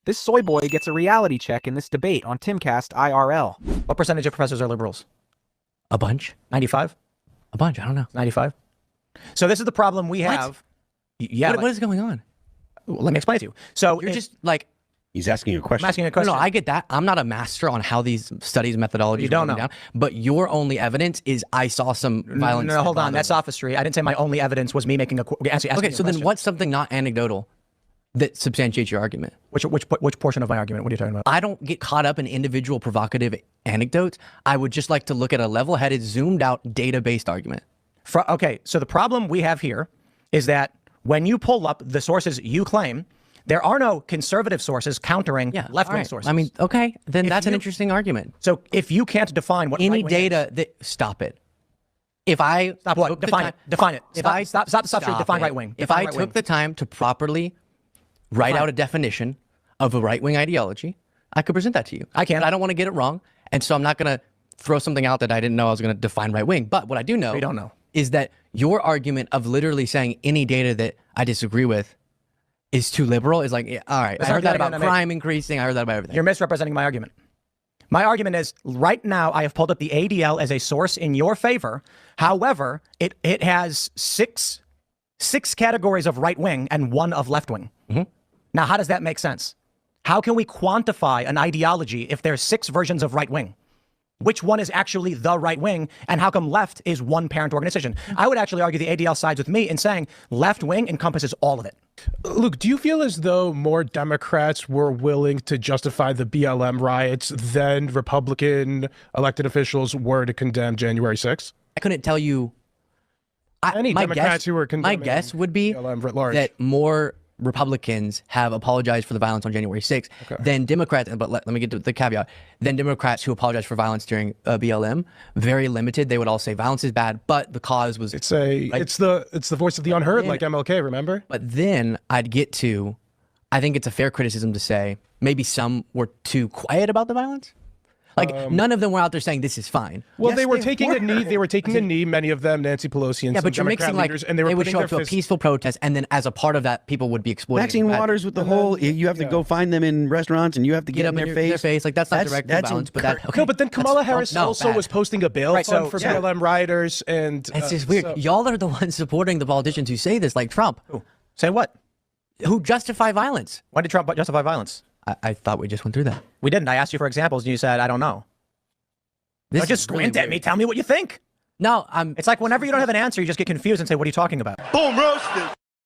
This Soyboy gets a reality check in this debate on Timcast IRL. What percentage of professors are liberals? A bunch? 95? A bunch, I don't know. 95? So this is the problem we have. Yeah. What is going on? Let me explain it to you. So you're just like... He's asking a question. I'm asking a question. No, I get that. I'm not a master on how these studies methodologies You don't know. down, but your only evidence is I saw some violence. No, hold on. That's sophistry. I didn't say my only evidence was me making a okay, so then what's something not anecdotal that substantiates your argument? Which portion of my argument? What are you talking about? I don't get caught up in individual provocative anecdotes. I would just like to look at a level-headed, zoomed-out, data-based argument. Okay, so the problem we have here is that when you pull up the sources you claim, there are no conservative sources countering left-wing sources. I mean, okay, then that's an interesting argument. So if you can't define what any data that stop it. If I stop what define it. If I stop define right wing. If I took the time to properly write out a definition of a right-wing ideology, I could present that to you. I can. But I don't want to get it wrong, and so I'm not going to throw something out that I didn't know I was going to define right-wing. But what I do know, is that your argument of literally saying any data that I disagree with is too liberal is like, yeah, all right, I heard that about crime increasing. I heard that about everything. You're misrepresenting my argument. My argument is right now I have pulled up the ADL as a source in your favor. However, it has six categories of right wing and one of left wing. Now, how does that make sense? How can we quantify an ideology if there's 6 versions of right wing? Which one is actually the right wing, and how come left is one parent organization? I would actually argue the ADL sides with me in saying left wing encompasses all of it. Luke, do you feel as though more Democrats were willing to justify the BLM riots than Republican elected officials were to condemn January 6th? I couldn't tell you. Any Democrats who were condemning my guess would be BLM writ large. that more Republicans have apologized for the violence on January 6th than Democrats, but let me get to the caveat, than Democrats who apologized for violence during BLM. Very limited. They would all say violence is bad, but the cause was... It's the voice of the unheard, like MLK, remember? But then I'd get to, I think it's a fair criticism to say, maybe some were too quiet about the violence. Like, none of them were out there saying this is fine. Well, yes, they were taking a knee. They were taking a knee, many of them, Nancy Pelosi and some Democrat leaders, and they would show up to a peaceful protest, and then as a part of that, people would be exploiting. Maxine Waters with the whole, you have to go find them in restaurants, and you have to get in their face. Like, that's not direct violence, but that... Okay, no, but then Kamala Harris also was posting a bail fund for BLM rioters, and... It's just weird. Y'all are the ones supporting the politicians who say this, like Trump. Who? Say what? Who justify violence. When did Trump justify violence? I thought we just went through that. We didn't. I asked you for examples, and you said, I don't know. Don't just squint at me. Tell me what you think. No, it's like whenever you don't have an answer, you just get confused and say, what are you talking about? Boom, roasted.